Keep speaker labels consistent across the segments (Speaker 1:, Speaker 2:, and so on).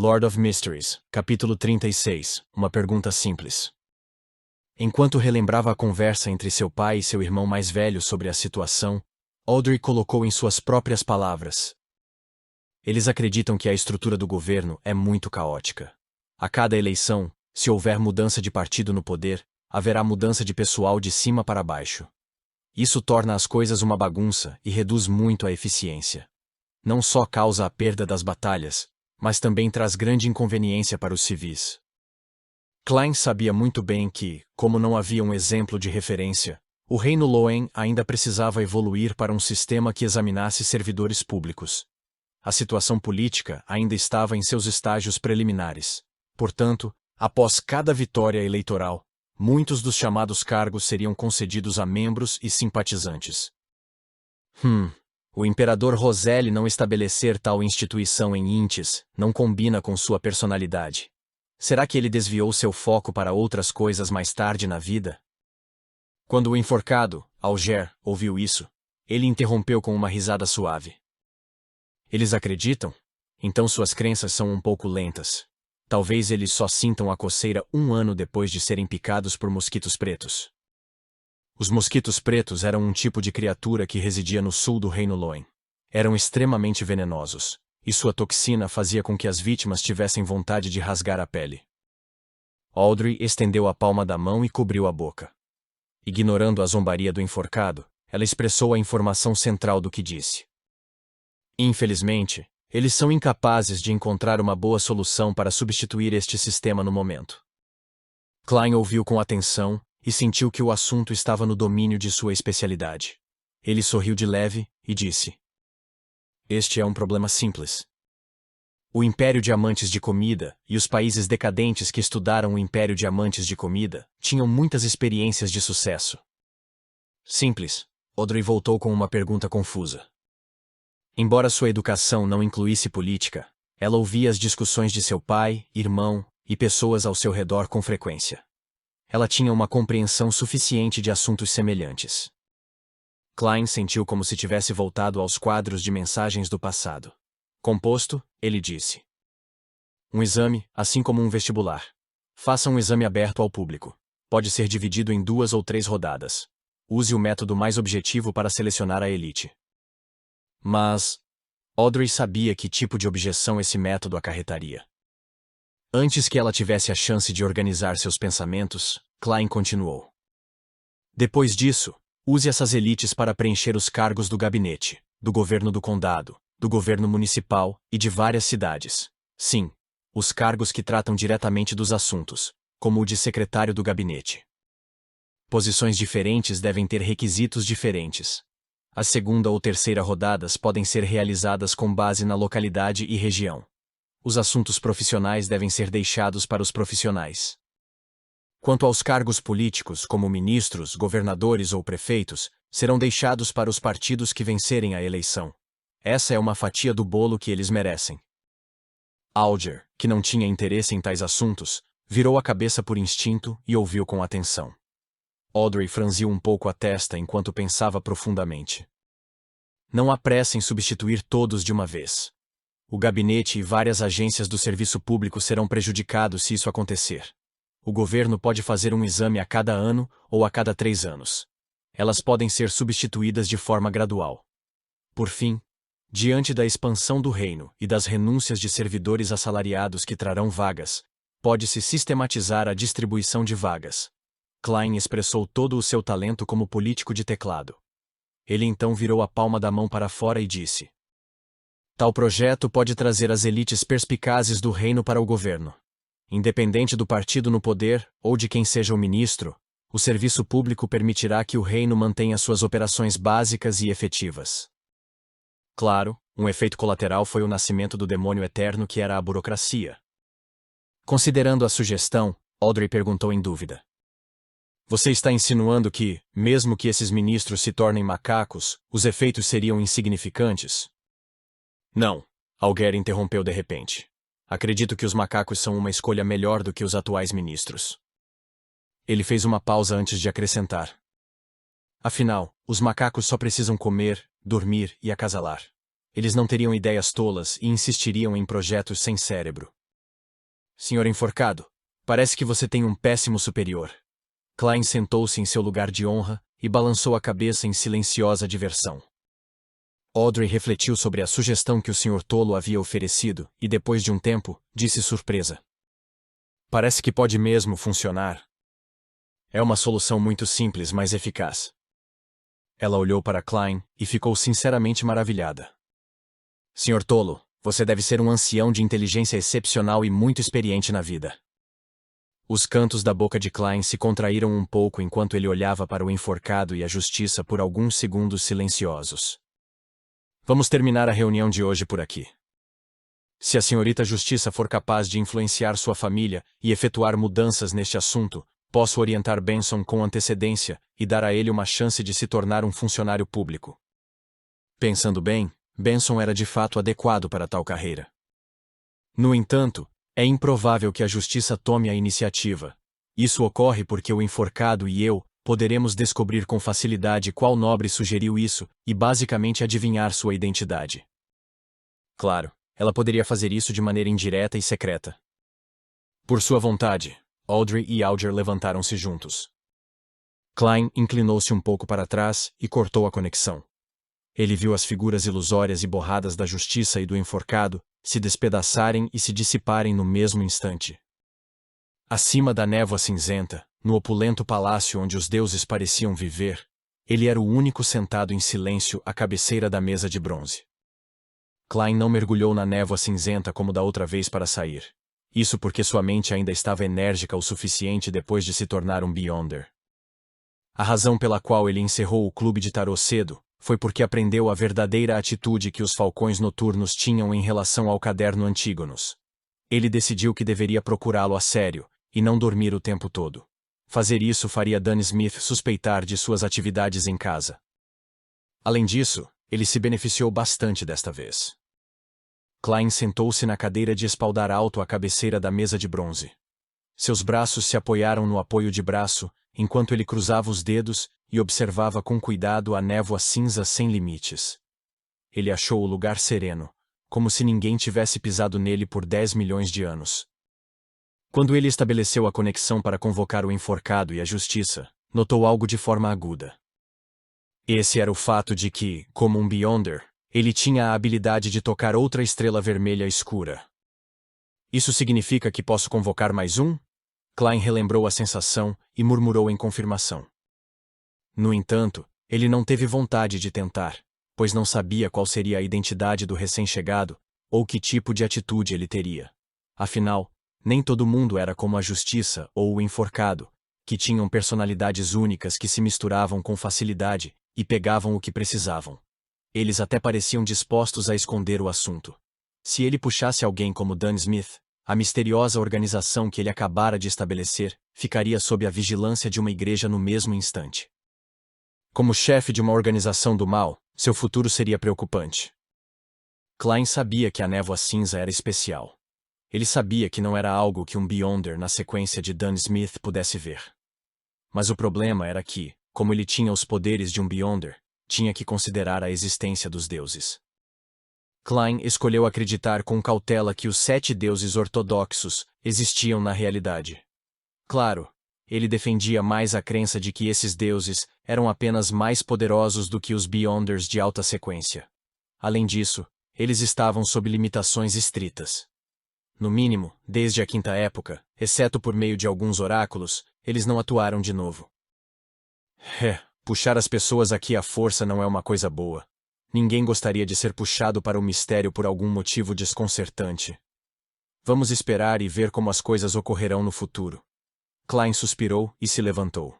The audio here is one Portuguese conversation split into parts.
Speaker 1: Lord of Mysteries, capítulo 36, uma pergunta simples. Enquanto relembrava a conversa entre seu pai e seu irmão mais velho sobre a situação, Audrey colocou em suas próprias palavras. Eles acreditam que a estrutura do governo é muito caótica. A cada eleição, se houver mudança de partido no poder, haverá mudança de pessoal de cima para baixo. Isso torna as coisas uma bagunça e reduz muito a eficiência. Não só causa a perda das batalhas, mas também traz grande inconveniência para os civis. Klein sabia muito bem que, como não havia um exemplo de referência, o Reino Loen ainda precisava evoluir para um sistema que examinasse servidores públicos. A situação política ainda estava em seus estágios preliminares. Portanto, após cada vitória eleitoral, muitos dos chamados cargos seriam concedidos a membros e simpatizantes. O imperador Roselle não estabelecer tal instituição em Intis não combina com sua personalidade. Será que ele desviou seu foco para outras coisas mais tarde na vida? Quando o enforcado, Alger, ouviu isso, ele interrompeu com uma risada suave. Eles acreditam? Então suas crenças são um pouco lentas. Talvez eles só sintam a coceira 1 ano depois de serem picados por mosquitos pretos. Os mosquitos pretos eram um tipo de criatura que residia no sul do Reino Loen. Eram extremamente venenosos, e sua toxina fazia com que as vítimas tivessem vontade de rasgar a pele. Audrey estendeu a palma da mão e cobriu a boca. Ignorando a zombaria do enforcado, ela expressou a informação central do que disse. Infelizmente, eles são incapazes de encontrar uma boa solução para substituir este sistema no momento. Klein ouviu com atenção e sentiu que o assunto estava no domínio de sua especialidade. Ele sorriu de leve e disse: Este é um problema simples. O Império de Amantes de Comida e os países decadentes que estudaram o Império de Amantes de Comida tinham muitas experiências de sucesso. Simples. Audrey voltou com uma pergunta confusa. Embora sua educação não incluísse política, ela ouvia as discussões de seu pai, irmão e pessoas ao seu redor com frequência. Ela tinha uma compreensão suficiente de assuntos semelhantes. Klein sentiu como se tivesse voltado aos quadros de mensagens do passado. Composto, ele disse: Um exame, assim como um vestibular. Faça um exame aberto ao público. Pode ser dividido em 2 ou 3 rodadas. Use o método mais objetivo para selecionar a elite. Mas Audrey sabia que tipo de objeção esse método acarretaria. Antes que ela tivesse a chance de organizar seus pensamentos, Klein continuou. Depois disso, use essas elites para preencher os cargos do gabinete, do governo do condado, do governo municipal e de várias cidades. Sim, os cargos que tratam diretamente dos assuntos, como o de secretário do gabinete. Posições diferentes devem ter requisitos diferentes. A 2ª ou 3ª rodadas podem ser realizadas com base na localidade e região. Os assuntos profissionais devem ser deixados para os profissionais. Quanto aos cargos políticos, como ministros, governadores ou prefeitos, serão deixados para os partidos que vencerem a eleição. Essa é uma fatia do bolo que eles merecem. Alger, que não tinha interesse em tais assuntos, virou a cabeça por instinto e ouviu com atenção. Audrey franziu um pouco a testa enquanto pensava profundamente. Não há pressa em substituir todos de uma vez. O gabinete e várias agências do serviço público serão prejudicados se isso acontecer. O governo pode fazer um exame a cada ano ou a cada 3 anos. Elas podem ser substituídas de forma gradual. Por fim, diante da expansão do reino e das renúncias de servidores assalariados que trarão vagas, pode-se sistematizar a distribuição de vagas. Klein expressou todo o seu talento como político de teclado. Ele então virou a palma da mão para fora e disse: Tal projeto pode trazer as elites perspicazes do reino para o governo. Independente do partido no poder ou de quem seja o ministro, o serviço público permitirá que o reino mantenha suas operações básicas e efetivas. Claro, um efeito colateral foi o nascimento do demônio eterno que era a burocracia. Considerando a sugestão, Audrey perguntou em dúvida. Você está insinuando que, mesmo que esses ministros se tornem macacos, os efeitos seriam insignificantes? Não, Alger interrompeu de repente. Acredito que os macacos são uma escolha melhor do que os atuais ministros. Ele fez uma pausa antes de acrescentar. Afinal, os macacos só precisam comer, dormir e acasalar. Eles não teriam ideias tolas e insistiriam em projetos sem cérebro. Senhor enforcado, parece que você tem um péssimo superior. Klein sentou-se em seu lugar de honra e balançou a cabeça em silenciosa diversão. Audrey refletiu sobre a sugestão que o Sr. Tolo havia oferecido e, depois de um tempo, disse surpresa. Parece que pode mesmo funcionar. É uma solução muito simples, mas eficaz. Ela olhou para Klein e ficou sinceramente maravilhada. Sr. Tolo, você deve ser um ancião de inteligência excepcional e muito experiente na vida. Os cantos da boca de Klein se contraíram um pouco enquanto ele olhava para o enforcado e a justiça por alguns segundos silenciosos. Vamos terminar a reunião de hoje por aqui. Se a senhorita Justiça for capaz de influenciar sua família e efetuar mudanças neste assunto, posso orientar Benson com antecedência e dar a ele uma chance de se tornar um funcionário público. Pensando bem, Benson era de fato adequado para tal carreira. No entanto, é improvável que a Justiça tome a iniciativa. Isso ocorre porque o enforcado e eu poderemos descobrir com facilidade qual nobre sugeriu isso e basicamente adivinhar sua identidade. Claro, ela poderia fazer isso de maneira indireta e secreta. Por sua vontade, Audrey e Alger levantaram-se juntos. Klein inclinou-se um pouco para trás e cortou a conexão. Ele viu as figuras ilusórias e borradas da Justiça e do enforcado se despedaçarem e se dissiparem no mesmo instante. Acima da névoa cinzenta, no opulento palácio onde os deuses pareciam viver, ele era o único sentado em silêncio à cabeceira da mesa de bronze. Klein não mergulhou na névoa cinzenta como da outra vez para sair. Isso porque sua mente ainda estava enérgica o suficiente depois de se tornar um Beyonder. A razão pela qual ele encerrou o clube de tarô cedo foi porque aprendeu a verdadeira atitude que os falcões noturnos tinham em relação ao caderno Antígonos. Ele decidiu que deveria procurá-lo a sério, e não dormir o tempo todo. Fazer isso faria Dan Smith suspeitar de suas atividades em casa. Além disso, ele se beneficiou bastante desta vez. Klein sentou-se na cadeira de espaldar alto à cabeceira da mesa de bronze. Seus braços se apoiaram no apoio de braço, enquanto ele cruzava os dedos e observava com cuidado a névoa cinza sem limites. Ele achou o lugar sereno, como se ninguém tivesse pisado nele por 10 milhões de anos. Quando ele estabeleceu a conexão para convocar o enforcado e a Justiça, notou algo de forma aguda. Esse era o fato de que, como um Beyonder, ele tinha a habilidade de tocar outra estrela vermelha escura. Isso significa que posso convocar mais um? Klein relembrou a sensação e murmurou em confirmação. No entanto, ele não teve vontade de tentar, pois não sabia qual seria a identidade do recém-chegado ou que tipo de atitude ele teria. Afinal, nem todo mundo era como a Justiça ou o enforcado, que tinham personalidades únicas que se misturavam com facilidade e pegavam o que precisavam. Eles até pareciam dispostos a esconder o assunto. Se ele puxasse alguém como Dan Smith, a misteriosa organização que ele acabara de estabelecer ficaria sob a vigilância de uma igreja no mesmo instante. Como chefe de uma organização do mal, seu futuro seria preocupante. Klein sabia que a névoa cinza era especial. Ele sabia que não era algo que um Beyonder na sequência de Dan Smith pudesse ver. Mas o problema era que, como ele tinha os poderes de um Beyonder, tinha que considerar a existência dos deuses. Klein escolheu acreditar com cautela que os 7 deuses ortodoxos existiam na realidade. Claro, ele defendia mais a crença de que esses deuses eram apenas mais poderosos do que os Beyonders de alta sequência. Além disso, eles estavam sob limitações estritas. No mínimo, desde a Quinta Época, exceto por meio de alguns oráculos, eles não atuaram de novo. Puxar as pessoas aqui à força não é uma coisa boa. Ninguém gostaria de ser puxado para o mistério por algum motivo desconcertante. Vamos esperar e ver como as coisas ocorrerão no futuro. Klein suspirou e se levantou.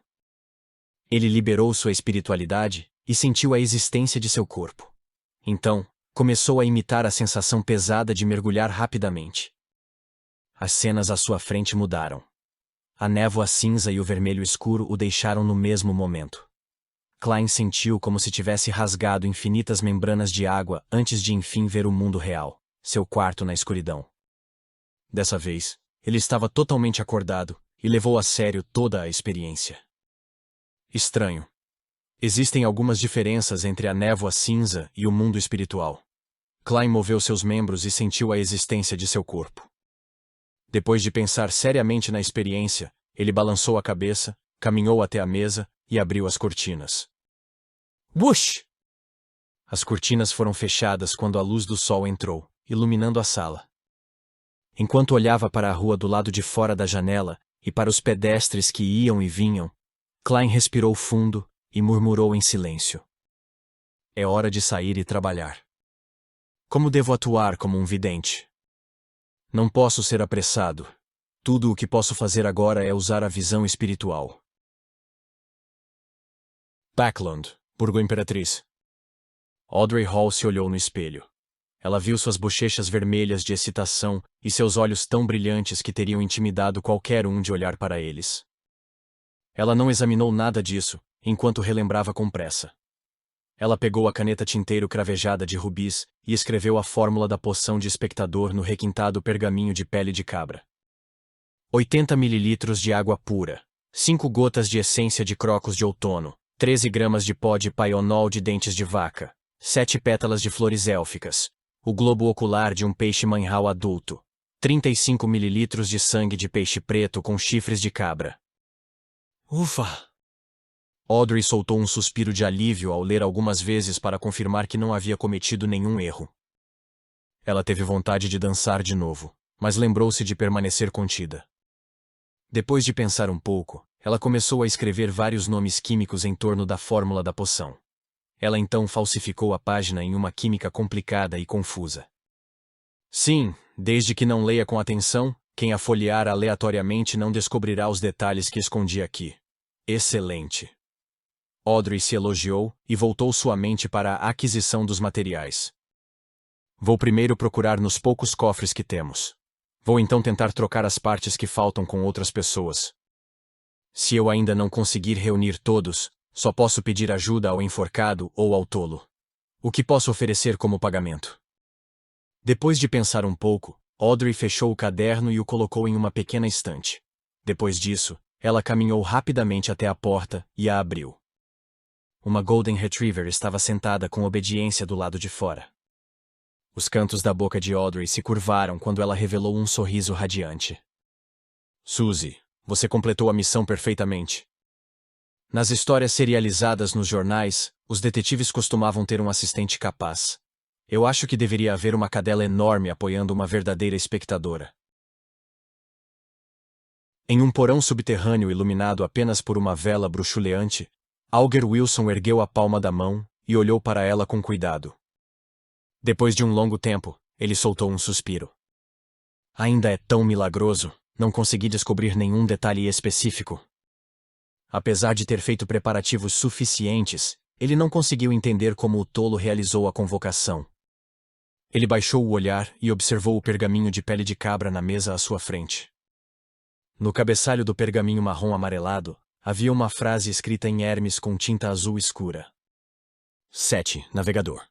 Speaker 1: Ele liberou sua espiritualidade e sentiu a existência de seu corpo. Então, começou a imitar a sensação pesada de mergulhar rapidamente. As cenas à sua frente mudaram. A névoa cinza e o vermelho escuro o deixaram no mesmo momento. Klein sentiu como se tivesse rasgado infinitas membranas de água antes de enfim ver o mundo real, seu quarto na escuridão. Dessa vez, ele estava totalmente acordado e levou a sério toda a experiência. Estranho. Existem algumas diferenças entre a névoa cinza e o mundo espiritual. Klein moveu seus membros e sentiu a existência de seu corpo. Depois de pensar seriamente na experiência, ele balançou a cabeça, caminhou até a mesa e abriu as cortinas. Whoosh! As cortinas foram fechadas quando a luz do sol entrou, iluminando a sala. Enquanto olhava para a rua do lado de fora da janela e para os pedestres que iam e vinham, Klein respirou fundo e murmurou em silêncio. É hora de sair e trabalhar. Como devo atuar como um vidente? Não posso ser apressado. Tudo o que posso fazer agora é usar a visão espiritual. Backlund, Burgo Imperatriz. Audrey Hall se olhou no espelho. Ela viu suas bochechas vermelhas de excitação e seus olhos tão brilhantes que teriam intimidado qualquer um de olhar para eles. Ela não examinou nada disso, enquanto relembrava com pressa. Ela pegou a caneta tinteiro cravejada de rubis e escreveu a fórmula da poção de espectador no requintado pergaminho de pele de cabra. 80 ml de água pura, 5 gotas de essência de crocus de outono, 13 gramas de pó de paionol de dentes de vaca, 7 pétalas de flores élficas, o globo ocular de um peixe manhal adulto, 35 ml de sangue de peixe preto com chifres de cabra. Ufa! Audrey soltou um suspiro de alívio ao ler algumas vezes para confirmar que não havia cometido nenhum erro. Ela teve vontade de dançar de novo, mas lembrou-se de permanecer contida. Depois de pensar um pouco, ela começou a escrever vários nomes químicos em torno da fórmula da poção. Ela então falsificou a página em uma química complicada e confusa. Sim, desde que não leia com atenção, quem a folhear aleatoriamente não descobrirá os detalhes que escondi aqui. Excelente! Audrey se elogiou e voltou sua mente para a aquisição dos materiais. Vou primeiro procurar nos poucos cofres que temos. Vou então tentar trocar as partes que faltam com outras pessoas. Se eu ainda não conseguir reunir todos, só posso pedir ajuda ao enforcado ou ao tolo. O que posso oferecer como pagamento? Depois de pensar um pouco, Audrey fechou o caderno e o colocou em uma pequena estante. Depois disso, ela caminhou rapidamente até a porta e a abriu. Uma Golden Retriever estava sentada com obediência do lado de fora. Os cantos da boca de Audrey se curvaram quando ela revelou um sorriso radiante. Suzy, você completou a missão perfeitamente. Nas histórias serializadas nos jornais, os detetives costumavam ter um assistente capaz. Eu acho que deveria haver uma cadela enorme apoiando uma verdadeira espectadora. Em um porão subterrâneo iluminado apenas por uma vela bruxuleante, Auger Wilson ergueu a palma da mão e olhou para ela com cuidado. Depois de um longo tempo, ele soltou um suspiro. Ainda é tão milagroso, não consegui descobrir nenhum detalhe específico. Apesar de ter feito preparativos suficientes, ele não conseguiu entender como o tolo realizou a convocação. Ele baixou o olhar e observou o pergaminho de pele de cabra na mesa à sua frente. No cabeçalho do pergaminho marrom amarelado, havia uma frase escrita em Hermes com tinta azul escura. 7. Navegador.